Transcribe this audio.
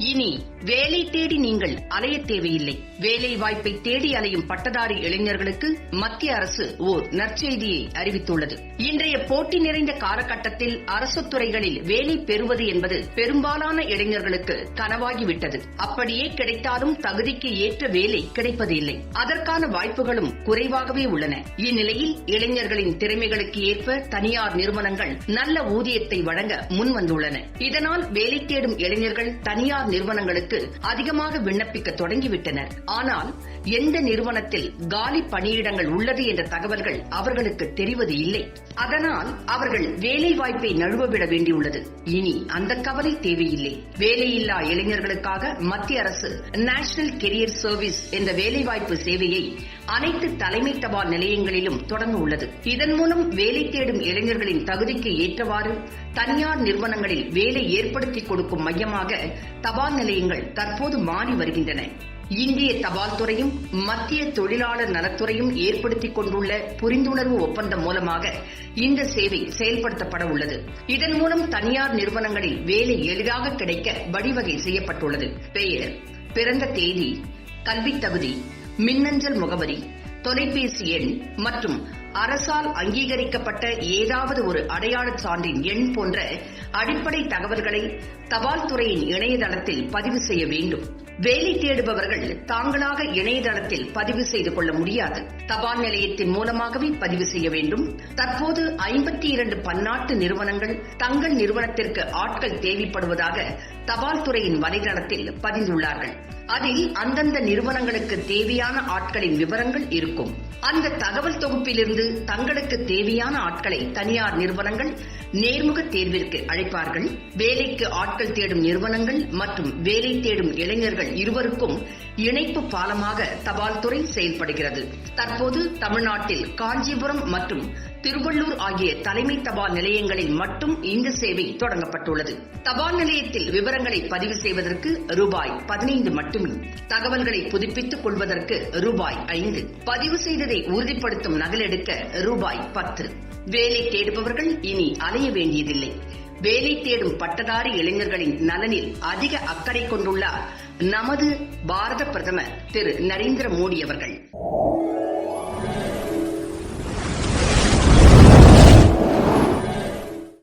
இனி வேலை தேடி நீங்கள் அலைய தேவையில்லை. வேலை வாய்ப்பை தேடி அலையும் பட்டதாரி இளைஞர்களுக்கு மத்திய அரசு ஓர் நற்செய்தியை அறிவித்துள்ளது. இன்றைய போட்டி நிறைந்த காலகட்டத்தில் அரசு துறைகளில் வேலை பெறுவது என்பது பெரும்பாலான இளைஞர்களுக்கு கனவாகிவிட்டது. அப்படியே கிடைத்தாலும் தகுதிக்கு ஏற்ற வேலை கிடைப்பது இல்லை. அதற்கான வாய்ப்புகளும் குறைவாகவே உள்ளன. இந்நிலையில் இளைஞர்களின் திறமைகளுக்கு ஏற்ப தனியார் நிறுவனங்கள் நல்ல ஊதியத்தை வழங்க முன்வந்துள்ளன. இதனால் வேலை தேடும் இளைஞர்கள் தனியார் நிறுவனங்களுக்கு அதிகமாக விண்ணப்பிக்க தொடங்கிவிட்டனர். ஆனால் எந்த நிறுவனத்தில் காலி பணியிடங்கள் உள்ளது என்ற தகவல்கள் அவர்களுக்கு தெரிவது இல்லை. அதனால் அவர்கள் வேலை வாய்ப்பை நழுவவிட வேண்டியுள்ளது. இனி அந்த கவலை தேவையில்லை. வேலையில்லா இளைஞர்களுக்காக மத்திய அரசு நேஷனல் கெரியர் சர்வீஸ் என்ற வேலைவாய்ப்பு சேவையை அனைத்து தலைமை தபால் நிலையங்களிலும் தொடங்க உள்ளது. இதன் மூலம் வேலை தேடும் இளைஞர்களின் தகுதிக்கு ஏற்றவாறு தனியார் நிறுவனங்களில் வேலை ஏற்படுத்திக் கொடுக்கும் மையமாக தபால் நிலையங்கள் தற்போது மாறி வருகின்றன. இந்திய தபால் துறையும் மத்திய தொழிலாளர் நலத்துறையும் ஏற்படுத்திக் கொண்டுள்ள புரிந்துணர்வு ஒப்பந்தம் மூலமாக இந்த சேவை செயல்படுத்தப்பட உள்ளது. இதன் மூலம் தனியார் நிறுவனங்களில் வேலை எளிதாக கிடைக்க வழிவகை செய்யப்பட்டுள்ளது. பெயர், பிறந்த தேதி, கல்வித் தகுதி, மின்னஞ்சல் முகவரி, தொலைபேசி எண் மற்றும் அரசால் அங்கீகரிக்கப்பட்ட ஏதாவது ஒரு அடையாளச் சான்றின் எண் போன்ற அடிப்படை தகவல்களை தபால் துறையின் இணையதளத்தில் பதிவு செய்ய வேண்டும். வேலை தேடுபவர்கள் தாங்களாக இணையதளத்தில் பதிவு செய்து கொள்ள முடியாது. தபால் நிலையத்தின் மூலமாகவே பதிவு செய்ய வேண்டும். தற்போது 52 பன்னாட்டு நிறுவனங்கள் தங்கள் நிறுவனத்திற்கு ஆட்கள் தேவைப்படுவதாக தபால் துறையின் வலைதளத்தில் பதிந்துள்ளார்கள். அதில் அந்தந்த நிறுவனங்களுக்கு தேவையான ஆட்களின் விவரங்கள் இருக்கும். அந்த தகவல் தொகுப்பிலிருந்து தங்களுக்கு தேவையான ஆட்களை தனியார் நிறுவனங்கள் நேர்முக தேர்விற்கு அழைப்பார்கள். வேலைக்கு ஆட்கள் தேடும் நிறுவனங்கள் மற்றும் வேலை தேடும் இளைஞர்கள் இருவருக்கும் இணைப்பு பாலமாக தபால் துறை செயல்படுகிறது. தற்போது தமிழ்நாட்டில் காஞ்சிபுரம் மற்றும் திருவள்ளூர் ஆகிய தலைமை தபால் நிலையங்களில் மட்டும் இந்த சேவை தொடங்கப்பட்டுள்ளது. தபால் நிலையத்தில் விவரங்களை பதிவு செய்வதற்கு ரூபாய் 15 மட்டுமே. தகவல்களை புதுப்பித்துக் கொள்வதற்கு ரூபாய் 5. பதிவு செய்ததை உறுதிப்படுத்தும் நகலெடுக்க ரூபாய் 10. வேலை தேடுபவர்கள் இனி அலைய வேண்டியதில்லை. வேலை தேடும் பட்டதாரி இளைஞர்களின் நலனில் அதிக அக்கறை கொண்டுள்ளார் நமது பாரத பிரதமர் திரு நரேந்திர மோடி அவர்கள்.